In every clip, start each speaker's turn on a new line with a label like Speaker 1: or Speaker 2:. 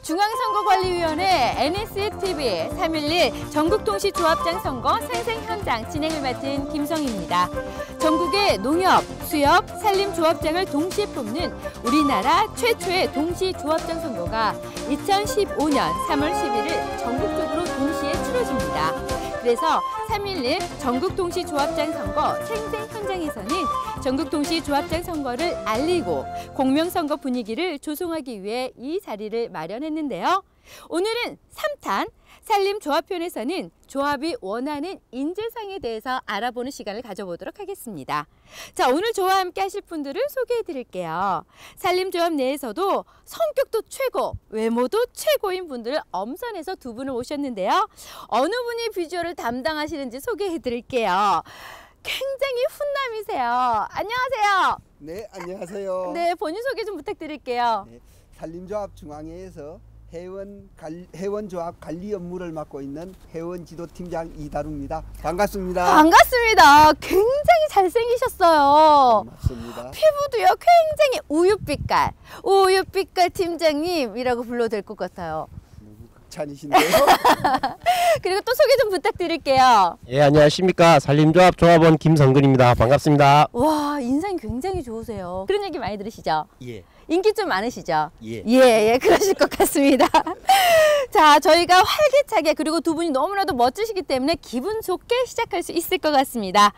Speaker 1: 중앙선거관리위원회 NSTV 3.11 전국동시조합장 선거 생생 현장 진행을 맡은 김성희입니다. 전국의 농협, 수협, 산림조합장을 동시에 뽑는 우리나라 최초의 동시조합장 선거가 2015년 3월 11일 전국적으로 동시에 치러집니다. 그래서 3.11 전국동시조합장 선거 생생 현장에서는 전국동시조합장 선거를 알리고 공명선거 분위기를 조성하기 위해 이 자리를 마련했는데요. 오늘은 3탄 산림조합편에서는 조합이 원하는 인재상에 대해서 알아보는 시간을 가져보도록 하겠습니다. 자, 오늘 저와 함께 하실 분들을 소개해 드릴게요. 산림조합 내에서도 성격도 최고, 외모도 최고인 분들을 엄선해서 두 분을 모셨는데요. 어느 분이 비주얼을 담당하시는지 소개해 드릴게요. 굉장히 훈남이세요. 안녕하세요.
Speaker 2: 네, 안녕하세요.
Speaker 1: 네, 본인 소개 좀 부탁드릴게요.
Speaker 2: 네, 산림조합 중앙회에서 회원조합 관리 업무를 맡고 있는 회원지도팀장 이다루입니다. 반갑습니다.
Speaker 1: 반갑습니다. 굉장히 잘생기셨어요.
Speaker 2: 맞습니다.
Speaker 1: 피부도요, 굉장히 우유빛깔. 우유빛깔 팀장님이라고 불러도 될 것 같아요.
Speaker 2: 극찬이신데요.
Speaker 1: 그리고 또 소개 좀 부탁드릴게요.
Speaker 3: 예, 안녕하십니까. 산림조합 조합원 김성근입니다. 반갑습니다.
Speaker 1: 와, 인상이 굉장히 좋으세요. 그런 얘기 많이 들으시죠?
Speaker 3: 예.
Speaker 1: 인기 좀 많으시죠?
Speaker 3: 예.
Speaker 1: 예, 그러실 것 같습니다. 자, 저희가 활기차게 그리고 두 분이 너무나도 멋지시기 때문에 기분 좋게 시작할 수 있을 것 같습니다.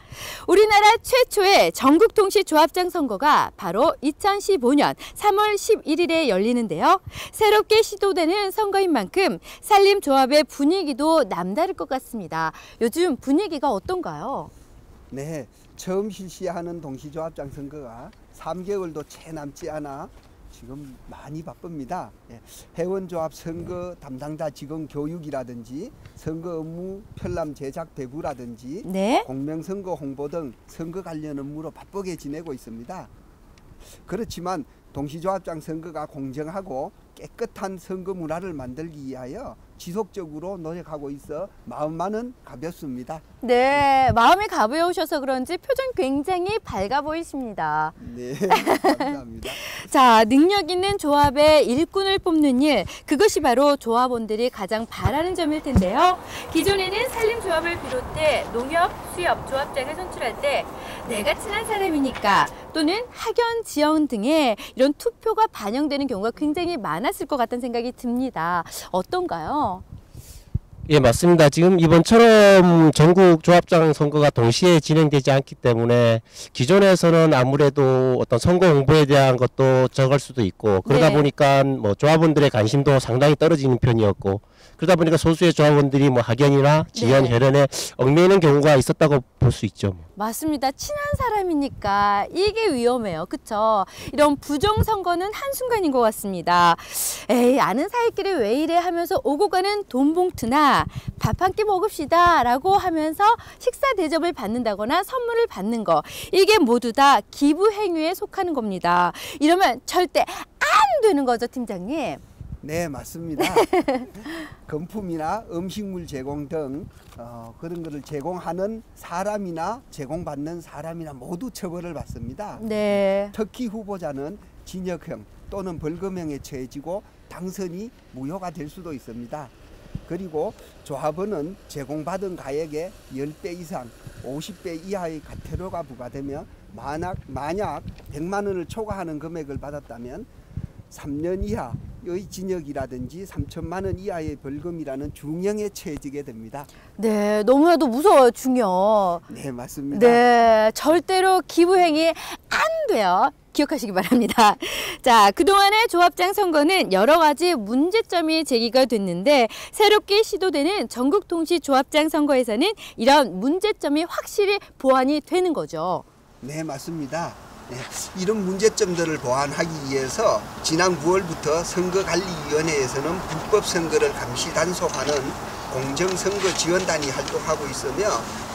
Speaker 1: 우리나라 최초의 전국동시조합장 선거가 바로 2015년 3월 11일에 열리는데요. 새롭게 시도되는 선거인 만큼 산림조합의 분위기도 남다를 것 같습니다. 요즘 분위기가 어떤가요?
Speaker 2: 네, 처음 실시하는 동시조합장 선거가 3개월도 채 남지 않아 지금 많이 바쁩니다. 예, 회원조합 선거 담당자 직원 교육이라든지 선거 업무 편람 제작 배부라든지
Speaker 1: 네?
Speaker 2: 공명선거 홍보 등 선거 관련 업무로 바쁘게 지내고 있습니다. 그렇지만 동시조합장 선거가 공정하고 깨끗한 선거 문화를 만들기 위하여 지속적으로 노력하고 있어 마음만은 가볍습니다.
Speaker 1: 네, 마음이 가벼우셔서 그런지 표정 굉장히 밝아 보이십니다.
Speaker 2: 네, 감사합니다.
Speaker 1: 자, 능력 있는 조합의 일꾼을 뽑는 일, 그것이 바로 조합원들이 가장 바라는 점일 텐데요. 기존에는 산림조합을 비롯해 농협, 수협, 조합장을 선출할 때 내가 친한 사람이니까 또는 학연, 지원 등의 이런 투표가 반영되는 경우가 굉장히 많았을 것 같다는 생각이 듭니다. 어떤가요?
Speaker 3: 예, 맞습니다. 지금 이번처럼 전국 조합장 선거가 동시에 진행되지 않기 때문에 기존에서는 아무래도 어떤 선거 홍보에 대한 것도 적을 수도 있고 그러다
Speaker 1: 네.
Speaker 3: 보니까 뭐 조합원들의 관심도 상당히 떨어지는 편이었고 그러다 보니까 소수의 조합원들이 뭐 학연이나 지연,
Speaker 1: 네.
Speaker 3: 혈연에 얽매이는 경우가 있었다고 볼 수 있죠.
Speaker 1: 맞습니다. 친한 사람이니까 이게 위험해요. 그쵸? 이런 부정선거는 한순간인 것 같습니다. 에이, 아는 사이끼리 왜 이래 하면서 오고 가는 돈 봉투나 밥 한 끼 먹읍시다 라고 하면서 식사 대접을 받는다거나 선물을 받는 거, 이게 모두 다 기부 행위에 속하는 겁니다. 이러면 절대 안 되는 거죠, 팀장님?
Speaker 2: 네, 맞습니다. 금품이나 음식물 제공 등 그런 것을 제공하는 사람이나 제공받는 사람이나 모두 처벌을 받습니다.
Speaker 1: 네.
Speaker 2: 특히 후보자는 징역형 또는 벌금형에 처해지고 당선이 무효가 될 수도 있습니다. 그리고 조합원은 제공받은 가액의 10배 이상 50배 이하의 과태료가 부과되며 만약 100만 원을 초과하는 금액을 받았다면 3년 이하의 징역이라든지 3천만 원 이하의 벌금이라는 중형에 처해지게 됩니다.
Speaker 1: 네, 너무나도 무서워요, 중요.
Speaker 2: 네, 맞습니다.
Speaker 1: 네, 절대로 기부행위 안 돼요. 기억하시기 바랍니다. 자, 그동안의 조합장 선거는 여러 가지 문제점이 제기가 됐는데 새롭게 시도되는 전국동시조합장 선거에서는 이런 문제점이 확실히 보완이 되는 거죠.
Speaker 2: 네, 맞습니다. 네, 이런 문제점들을 보완하기 위해서 지난 9월부터 선거관리위원회에서는 불법 선거를 감시 단속하는 공정선거지원단이 활동하고 있으며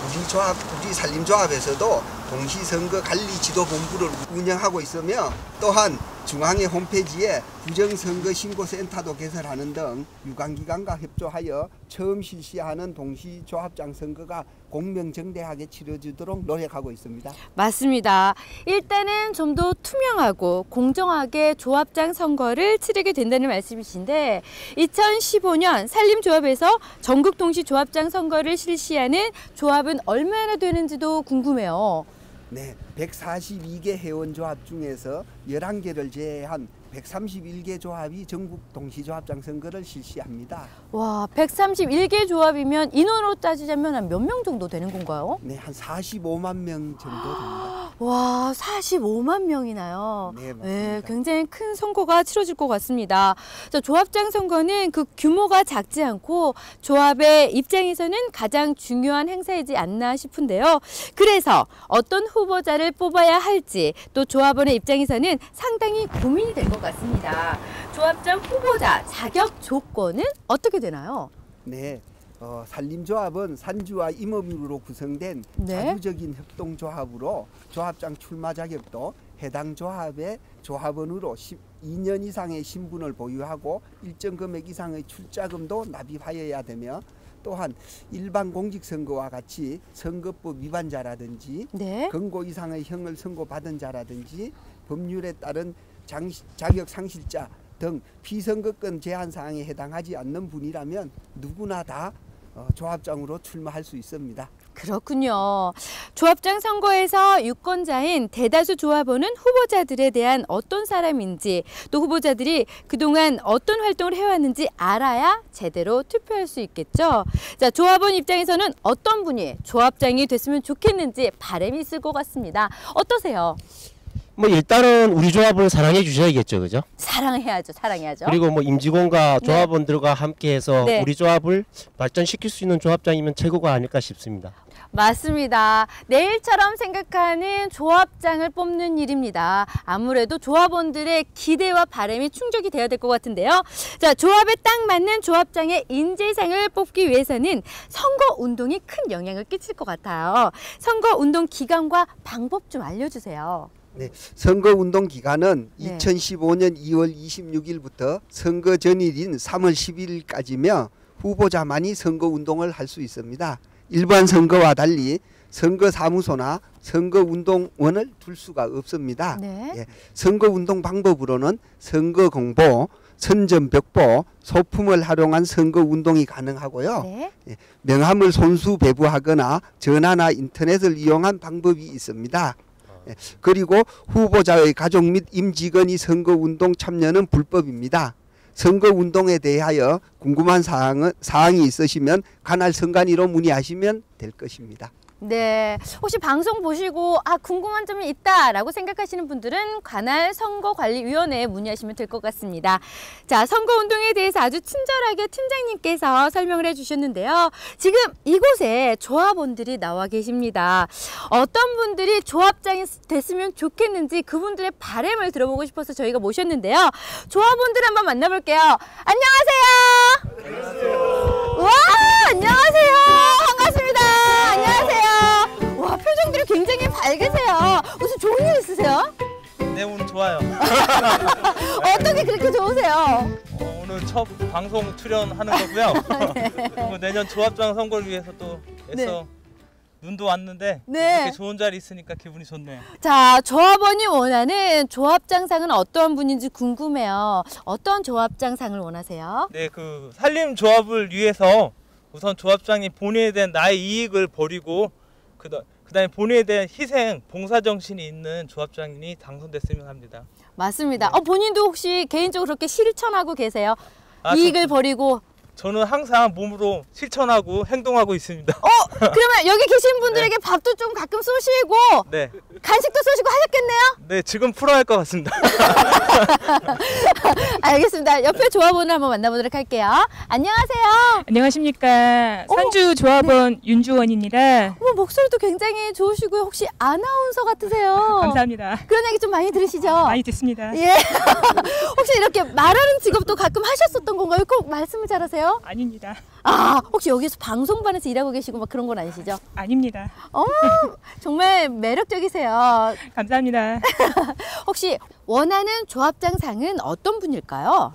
Speaker 2: 우리 산림조합에서도 동시선거관리지도본부를 운영하고 있으며 또한 중앙회 홈페이지에 부정선거신고센터도 개설하는 등 유관기관과 협조하여 처음 실시하는 동시조합장 선거가 공명정대하게 치러지도록 노력하고 있습니다.
Speaker 1: 맞습니다. 일단은 좀 더 투명하고 공정하게 조합장 선거를 치르게 된다는 말씀이신데 2015년 산림조합에서 전국 동시 조합장 선거를 실시하는 조합은 얼마나 되는지도 궁금해요.
Speaker 2: 네, 142개 회원조합 중에서 11개를 제외한 131개 조합이 전국 동시조합장 선거를 실시합니다.
Speaker 1: 와, 131개 조합이면 인원으로 따지자면 한 몇 명 정도 되는 건가요?
Speaker 2: 네, 한 45만 명 정도 됩니다.
Speaker 1: 와, 45만 명이나요?
Speaker 2: 네, 맞습니다.
Speaker 1: 네, 굉장히 큰 선거가 치러질 것 같습니다. 자, 조합장 선거는 그 규모가 작지 않고 조합의 입장에서는 가장 중요한 행사이지 않나 싶은데요. 그래서 어떤 후보자를 뽑아야 할지 또 조합원의 입장에서는 상당히 고민이 될 것 같습니다. 조합장 후보자 자격 조건은 어떻게 되나요?
Speaker 2: 네, 산림조합은 산주와 임업으로 구성된
Speaker 1: 네.
Speaker 2: 자주적인 협동조합으로 조합장 출마 자격도 해당 조합의 조합원으로 2년 이상의 신분을 보유하고 일정 금액 이상의 출자금도 납입하여야 되며 또한 일반 공직선거와 같이 선거법 위반자라든지
Speaker 1: 네.
Speaker 2: 금고 이상의 형을 선고받은 자라든지 법률에 따른 자격 상실자 등 피선거권 제한 사항에 해당하지 않는 분이라면 누구나 다 조합장으로 출마할 수 있습니다.
Speaker 1: 그렇군요. 조합장 선거에서 유권자인 대다수 조합원은 후보자들에 대한 어떤 사람인지 또 후보자들이 그동안 어떤 활동을 해왔는지 알아야 제대로 투표할 수 있겠죠. 자, 조합원 입장에서는 어떤 분이 조합장이 됐으면 좋겠는지 바람이 있을 것 같습니다. 어떠세요?
Speaker 3: 뭐 일단은 우리 조합을 사랑해 주셔야겠죠, 그죠?
Speaker 1: 사랑해야죠, 사랑해야죠.
Speaker 3: 그리고 뭐 임직원과 조합원들과 함께해서
Speaker 1: 네.
Speaker 3: 우리 조합을 발전시킬 수 있는 조합장이면 최고가 아닐까 싶습니다.
Speaker 1: 맞습니다. 내일처럼 생각하는 조합장을 뽑는 일입니다. 아무래도 조합원들의 기대와 바람이 충족이 되어야 될 것 같은데요. 자, 조합에 딱 맞는 조합장의 인재상을 뽑기 위해서는 선거운동이 큰 영향을 끼칠 것 같아요. 선거운동 기간과 방법 좀 알려주세요.
Speaker 2: 네, 선거운동 기간은
Speaker 1: 네.
Speaker 2: 2015년 2월 26일부터 선거 전일인 3월 10일까지며 후보자만이 선거운동을 할 수 있습니다. 일반 선거와 달리 선거사무소나 선거운동원을 둘 수가 없습니다.
Speaker 1: 네.
Speaker 2: 예, 선거운동 방법으로는 선거공보, 선전벽보, 소품을 활용한 선거운동이 가능하고요.
Speaker 1: 네.
Speaker 2: 예, 명함을 손수 배부하거나 전화나 인터넷을 이용한 방법이 있습니다. 예, 그리고 후보자의 가족 및 임직원이 선거운동 참여는 불법입니다. 선거운동에 대하여 궁금한 사항이 있으시면 관할 선관위로 문의하시면 될 것입니다.
Speaker 1: 네, 혹시 방송 보시고 궁금한 점이 있다라고 생각하시는 분들은 관할 선거관리위원회에 문의하시면 될 것 같습니다. 자, 선거운동에 대해서 아주 친절하게 팀장님께서 설명을 해주셨는데요. 지금 이곳에 조합원들이 나와 계십니다. 어떤 분들이 조합장이 됐으면 좋겠는지 그분들의 바람을 들어보고 싶어서 저희가 모셨는데요. 조합원들 한번 만나볼게요. 안녕하세요. 안녕하세요. 와, 안녕하세요. 반갑습니다. 안녕하세요. 와, 표정들이 굉장히 밝으세요. 무슨 좋은 일 있으세요?
Speaker 4: 네, 오늘 좋아요.
Speaker 1: 어떻게 그렇게 좋으세요?
Speaker 4: 오늘 첫 방송 출연하는 거고요. 그리고 내년 조합장 선거를 위해서 또 애써 눈도 왔는데
Speaker 1: 네.
Speaker 4: 이렇게 좋은 자리 있으니까 기분이 좋네요.
Speaker 1: 자, 조합원이 원하는 조합장상은 어떠한 분인지 궁금해요. 어떤 조합장상을 원하세요?
Speaker 4: 네, 그 산림 조합을 위해서 우선 조합장이 본인에 대한 나의 이익을 버리고 그다음에 본인에 대한 희생, 봉사 정신이 있는 조합장이 당선됐으면 합니다.
Speaker 1: 맞습니다. 본인도 혹시 개인적으로 그렇게 실천하고 계세요? 이익을 버리고.
Speaker 4: 저는 항상 몸으로 실천하고 행동하고 있습니다.
Speaker 1: 그러면 여기 계신 분들에게 밥도 좀 가끔 쏘시고
Speaker 4: 네,
Speaker 1: 간식도 쏘시고 하셨겠네요?
Speaker 4: 네, 지금 풀어야 할 것 같습니다.
Speaker 1: 알겠습니다. 옆에 조합원을 한번 만나보도록 할게요. 안녕하세요.
Speaker 5: 안녕하십니까. 산주 조합원 윤주원입니다.
Speaker 1: 목소리도 굉장히 좋으시고요. 혹시 아나운서 같으세요?
Speaker 5: 감사합니다.
Speaker 1: 그런 얘기 좀 많이 들으시죠?
Speaker 5: 많이 듣습니다.
Speaker 1: 예. 혹시 이렇게 말하는 직업도 가끔 하셨었던 건가요? 꼭 말씀을 잘하세요? 아니세요?
Speaker 5: 아닙니다.
Speaker 1: 아, 혹시 여기서 방송반에서 일하고 계시고 막 그런 건 아니시죠?
Speaker 5: 아닙니다.
Speaker 1: 정말 매력적이세요.
Speaker 5: 감사합니다.
Speaker 1: 혹시 원하는 조합장상은 어떤 분일까요?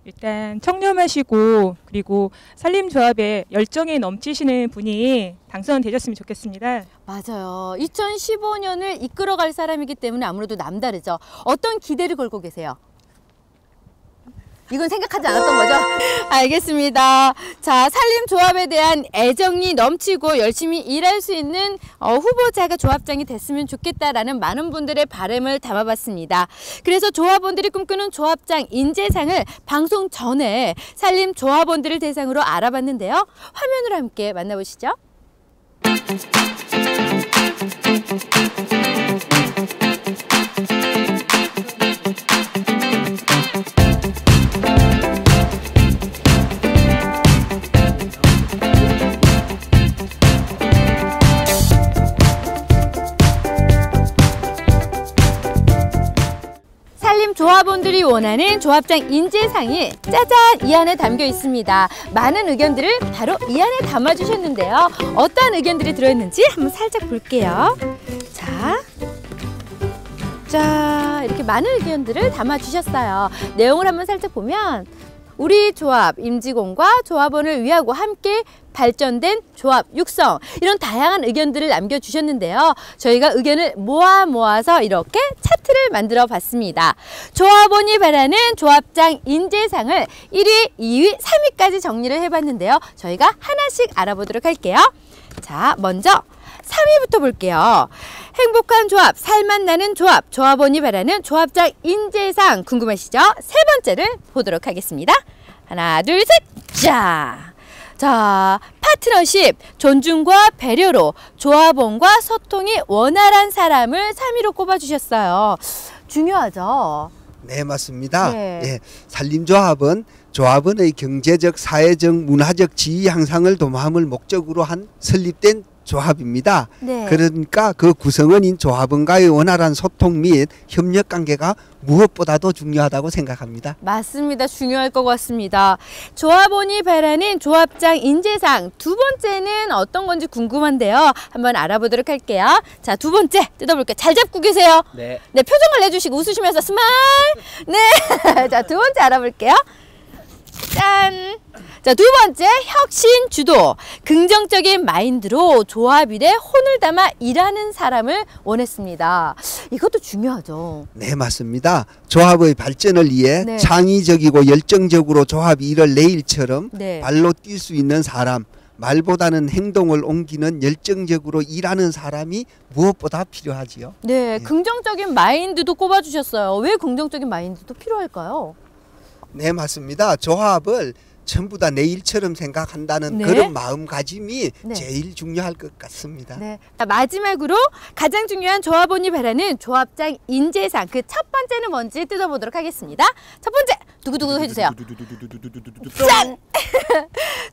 Speaker 5: 일단 청렴하시고 그리고 산림조합에 열정이 넘치시는 분이 당선되셨으면 좋겠습니다.
Speaker 1: 맞아요. 2015년을 이끌어갈 사람이기 때문에 아무래도 남다르죠. 어떤 기대를 걸고 계세요? 이건 생각하지 않았던 거죠? 알겠습니다. 자, 산림조합에 대한 애정이 넘치고 열심히 일할 수 있는 후보자가 조합장이 됐으면 좋겠다라는 많은 분들의 바람을 담아봤습니다. 그래서 조합원들이 꿈꾸는 조합장 인재상을 방송 전에 산림조합원들을 대상으로 알아봤는데요. 화면으로 함께 만나보시죠. 조합원들이 원하는 조합장 인재상이 짜잔 이 안에 담겨 있습니다. 많은 의견들을 바로 이 안에 담아주셨는데요. 어떠한 의견들이 들어있는지 한번 살짝 볼게요. 자, 이렇게 많은 의견들을 담아주셨어요. 내용을 한번 살짝 보면 우리 조합 임직원과 조합원을 위하고 함께 발전된 조합 육성, 이런 다양한 의견들을 남겨주셨는데요. 저희가 의견을 모아서 이렇게 차트를 만들어 봤습니다. 조합원이 바라는 조합장 인재상을 1위, 2위, 3위까지 정리를 해봤는데요. 저희가 하나씩 알아보도록 할게요. 자, 먼저 3위부터 볼게요. 행복한 조합, 살맛 나는 조합, 조합원이 바라는 조합장 인재상 궁금하시죠? 세 번째를 보도록 하겠습니다. 하나, 둘, 셋! 자, 파트너십, 존중과 배려로 조합원과 소통이 원활한 사람을 3위로 꼽아주셨어요. 중요하죠?
Speaker 2: 네, 맞습니다.
Speaker 1: 네.
Speaker 2: 예, 산림조합은 조합원의 경제적, 사회적, 문화적 지위 향상을 도모함을 목적으로 한 설립된 조합입니다.
Speaker 1: 네.
Speaker 2: 그러니까 그 구성원인 조합원과의 원활한 소통 및 협력 관계가 무엇보다도 중요하다고 생각합니다.
Speaker 1: 맞습니다. 중요할 것 같습니다. 조합원이 바라는 조합장 인재상 두 번째는 어떤 건지 궁금한데요. 한번 알아보도록 할게요. 자, 두 번째 뜯어볼게요. 잘 잡고 계세요.
Speaker 3: 네.
Speaker 1: 네, 표정을 내주시고 웃으시면서 스마일. 네. 자, 두 번째 알아볼게요. 짠. 자, 두 번째 혁신 주도, 긍정적인 마인드로 조합 일에 혼을 담아 일하는 사람을 원했습니다. 이것도 중요하죠.
Speaker 2: 네, 맞습니다. 조합의 발전을 위해
Speaker 1: 네.
Speaker 2: 창의적이고 열정적으로 조합 일을 내 일처럼
Speaker 1: 네.
Speaker 2: 발로 뛸 수 있는 사람, 말보다는 행동을 옮기는 열정적으로 일하는 사람이 무엇보다 필요하지요.
Speaker 1: 네, 긍정적인 마인드도 꼽아주셨어요. 왜 긍정적인 마인드도 필요할까요?
Speaker 2: 네, 맞습니다. 조합을 전부 다 내 일처럼 생각한다는
Speaker 1: 네.
Speaker 2: 그런 마음가짐이
Speaker 1: 네.
Speaker 2: 제일 중요할 것 같습니다.
Speaker 1: 네. 자, 마지막으로 가장 중요한 조합원이 바라는 조합장 인재상, 그 첫 번째는 뭔지 뜯어보도록 하겠습니다. 첫 번째, 두구두구 해주세요. 짠!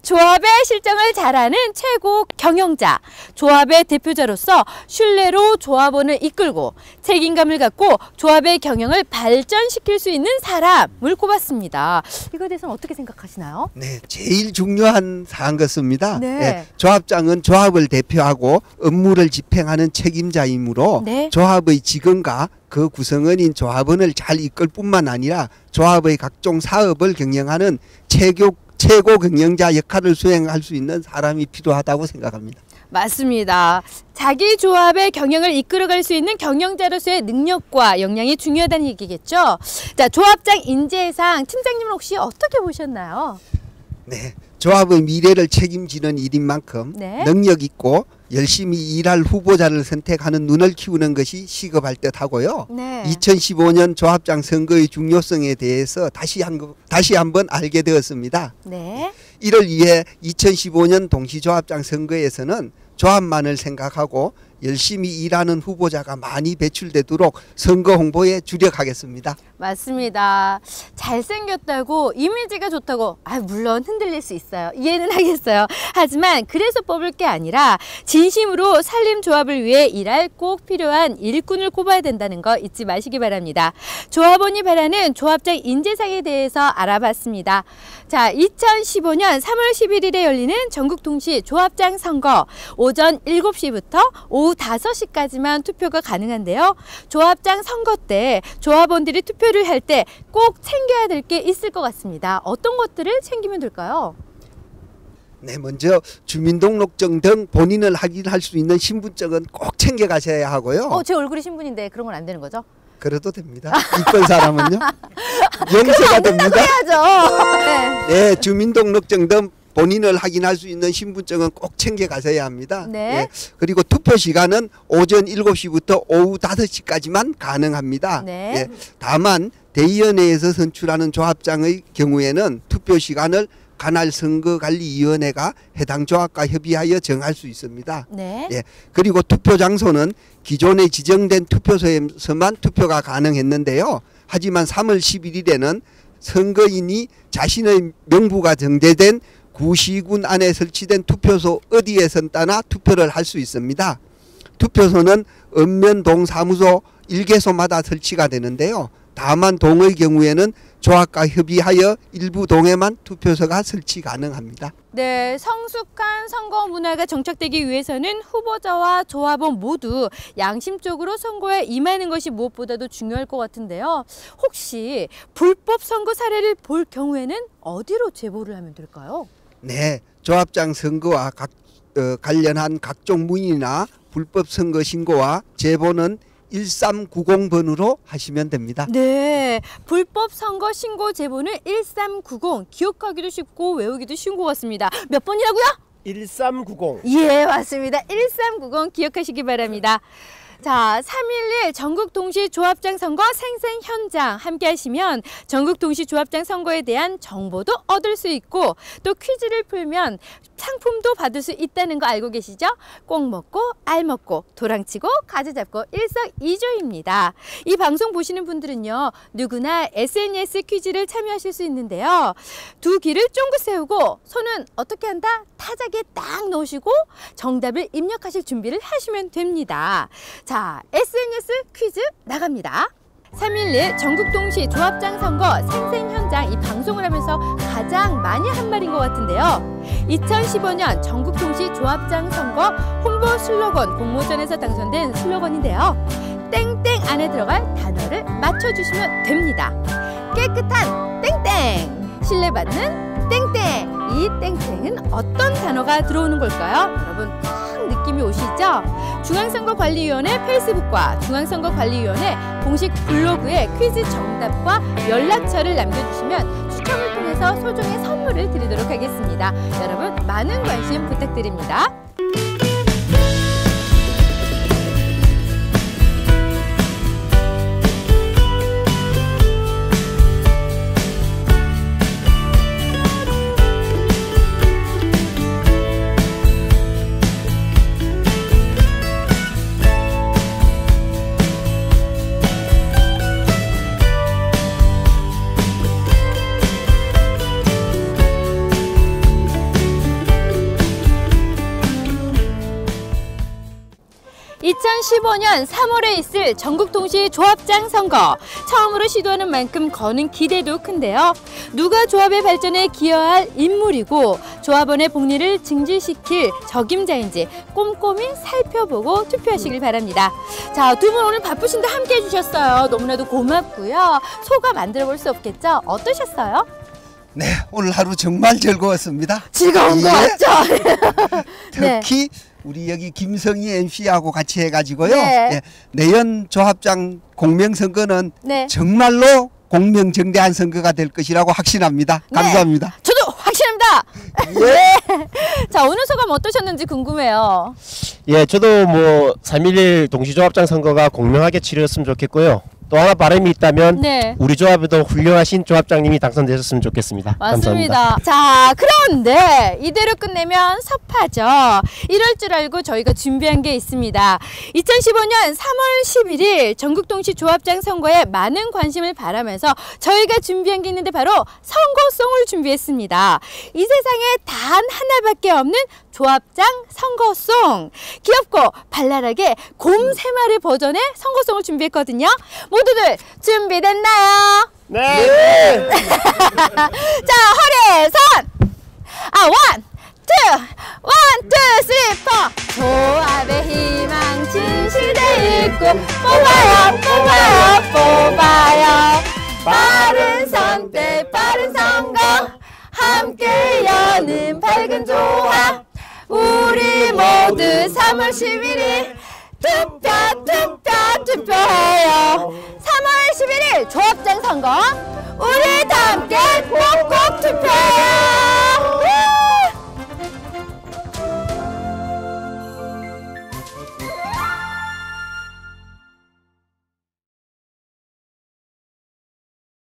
Speaker 1: 조합의 실정을 잘하는 최고 경영자, 조합의 대표자로서 신뢰로 조합원을 이끌고 책임감을 갖고 조합의 경영을 발전시킬 수 있는 사람을 꼽았습니다. 이거에 대해서는 어떻게 생각하시나요?
Speaker 2: 네, 제일 중요한 사안 같습니다.
Speaker 1: 네.
Speaker 2: 네, 조합장은 조합을 대표하고 업무를 집행하는 책임자이므로
Speaker 1: 네.
Speaker 2: 조합의 직원과 그 구성원인 조합원을 잘 이끌 뿐만 아니라 조합의 각종 사업을 경영하는 최고 경영자 역할을 수행할 수 있는 사람이 필요하다고 생각합니다.
Speaker 1: 맞습니다. 자기 조합의 경영을 이끌어갈 수 있는 경영자로서의 능력과 역량이 중요하다는 얘기겠죠. 자, 조합장 인재상 팀장님은 혹시 어떻게 보셨나요?
Speaker 2: 네, 조합의 미래를 책임지는 일인 만큼
Speaker 1: 네.
Speaker 2: 능력 있고 열심히 일할 후보자를 선택하는 눈을 키우는 것이 시급할 듯하고요.
Speaker 1: 네.
Speaker 2: 2015년 조합장 선거의 중요성에 대해서 다시 한번 알게 되었습니다.
Speaker 1: 네.
Speaker 2: 이를 위해 2015년 동시조합장 선거에서는 조합만을 생각하고 열심히 일하는 후보자가 많이 배출되도록 선거 홍보에 주력하겠습니다.
Speaker 1: 맞습니다. 잘생겼다고 이미지가 좋다고 물론 흔들릴 수 있어요. 이해는 하겠어요. 하지만 그래서 뽑을 게 아니라 진심으로 산림조합을 위해 일할 꼭 필요한 일꾼을 꼽아야 된다는 거 잊지 마시기 바랍니다. 조합원이 바라는 조합장 인재상에 대해서 알아봤습니다. 자, 2015년 3월 11일에 열리는 전국동시 조합장 선거 오전 7시부터 오후 5시까지만 투표가 가능한데요. 조합장 선거 때 조합원들이 투표를 할 때 꼭 챙겨야 될 게 있을 것 같습니다. 어떤 것들을 챙기면 될까요?
Speaker 2: 네, 먼저 주민등록증 등 본인을 확인할 수 있는 신분증은 꼭 챙겨 가셔야 하고요.
Speaker 1: 제 얼굴이 신분인데 그런 건 안 되는 거죠?
Speaker 2: 그래도 됩니다. 이쁜 사람은요. 용서가 됩니다.
Speaker 1: 해야죠.
Speaker 2: 네, 주민등록증 등 본인을 확인할 수 있는 신분증은 꼭 챙겨 가셔야 합니다.
Speaker 1: 네.
Speaker 2: 예, 그리고 투표 시간은 오전 7시부터 오후 5시까지만 가능합니다.
Speaker 1: 네.
Speaker 2: 예, 다만 대의원회에서 선출하는 조합장의 경우에는 투표 시간을 관할선거관리위원회가 해당 조합과 협의하여 정할 수 있습니다.
Speaker 1: 네.
Speaker 2: 예, 그리고 투표 장소는 기존에 지정된 투표소에서만 투표가 가능했는데요. 하지만 3월 11일에는 선거인이 자신의 명부가 정제된 구시군 안에 설치된 투표소 어디에선 따나 투표를 할 수 있습니다. 투표소는 읍면동 사무소 1개소마다 설치가 되는데요. 다만 동의 경우에는 조합과 협의하여 일부 동에만 투표소가 설치 가능합니다.
Speaker 1: 네, 성숙한 선거 문화가 정착되기 위해서는 후보자와 조합원 모두 양심적으로 선거에 임하는 것이 무엇보다도 중요할 것 같은데요. 혹시 불법 선거 사례를 볼 경우에는 어디로 제보를 하면 될까요?
Speaker 2: 네, 조합장 선거와 관련한 각종 문의나 불법 선거 신고와 제보는 1390번으로 하시면 됩니다.
Speaker 1: 네, 불법 선거 신고 제보는 1390. 기억하기도 쉽고 외우기도 쉬운 것 같습니다. 몇 번이라고요?
Speaker 6: 1390.
Speaker 1: 예, 맞습니다. 1390 기억하시기 바랍니다. 자, 3.11 전국동시 조합장 선거 생생 현장 함께 하시면 전국동시 조합장 선거에 대한 정보도 얻을 수 있고 또 퀴즈를 풀면 상품도 받을 수 있다는 거 알고 계시죠? 꼭 먹고 알 먹고 도랑치고 가지 잡고 일석이조입니다. 이 방송 보시는 분들은요, 누구나 SNS 퀴즈를 참여하실 수 있는데요. 두 귀를 쫑긋 세우고 손은 어떻게 한다? 타자기에 딱 넣으시고 정답을 입력하실 준비를 하시면 됩니다. 자, SNS 퀴즈 나갑니다. 3.11 전국동시 조합장 선거 생생 현장 이 방송을 하면서 가장 많이 한 말인 것 같은데요. 2015년 전국동시 조합장 선거 홍보 슬로건 공모전에서 당선된 슬로건인데요. 땡땡 안에 들어갈 단어를 맞춰주시면 됩니다. 깨끗한 땡땡, 신뢰받는 땡땡. 이 땡땡은 어떤 단어가 들어오는 걸까요? 여러분 딱 느낌이 오시죠? 중앙선거관리위원회 페이스북과 중앙선거관리위원회 공식 블로그에 퀴즈 정답과 연락처를 남겨주시면 추첨을 통해서 소정의 선물을 드리도록 하겠습니다. 여러분 많은 관심 부탁드립니다. (2015년 3월에) 있을 전국동시 조합장 선거 처음으로 시도하는 만큼 거는 기대도 큰데요. 누가 조합의 발전에 기여할 인물이고 조합원의 복리를 증진시킬 적임자인지 꼼꼼히 살펴보고 투표하시길 바랍니다. 자, 두 분 오늘 바쁘신데 함께 해주셨어요. 너무나도 고맙고요. 소감 만들어 볼 수 없겠죠? 어떠셨어요?
Speaker 2: 네, 오늘 하루 정말 즐거웠습니다.
Speaker 1: 즐거운 거 맞죠?
Speaker 2: 특히 우리 여기 김성희 MC하고 같이 해가지고요.
Speaker 1: 네.
Speaker 2: 예, 내년 조합장 공명선거는
Speaker 1: 네.
Speaker 2: 정말로 공명정대한 선거가 될 것이라고 확신합니다. 감사합니다.
Speaker 1: 네, 저도 확신합니다. 네. 자, 오늘 소감 어떠셨는지 궁금해요.
Speaker 3: 예, 저도 뭐 3.11 동시조합장 선거가 공명하게 치러졌으면 좋겠고요. 또 하나 바람이 있다면
Speaker 1: 네.
Speaker 3: 우리 조합에도 훌륭하신 조합장님이 당선되셨으면 좋겠습니다. 감사합니다.
Speaker 1: 맞습니다. 자, 그런데 이대로 끝내면 섭하죠. 이럴 줄 알고 저희가 준비한 게 있습니다. 2015년 3월 11일 전국동시 조합장 선거에 많은 관심을 바라면서 저희가 준비한 게 있는데 바로 선거송을 준비했습니다. 이 세상에 단 하나밖에 없는 조합장 선거송. 귀엽고 발랄하게 곰 3마리 버전의 선거송을 준비했거든요. 모두들 준비됐나요?
Speaker 3: 네.
Speaker 1: 자, 허리 선! 원, 투, 쓰리, 포. 조합의 희망 진실돼 있고 뽑아요. 빠른 선택, 빠른 선거. 함께 여는 밝은 조합. 우리 모두 3월 11일 투표해요. 3월 11일 조합장 선거 우리 다 함께 뽑고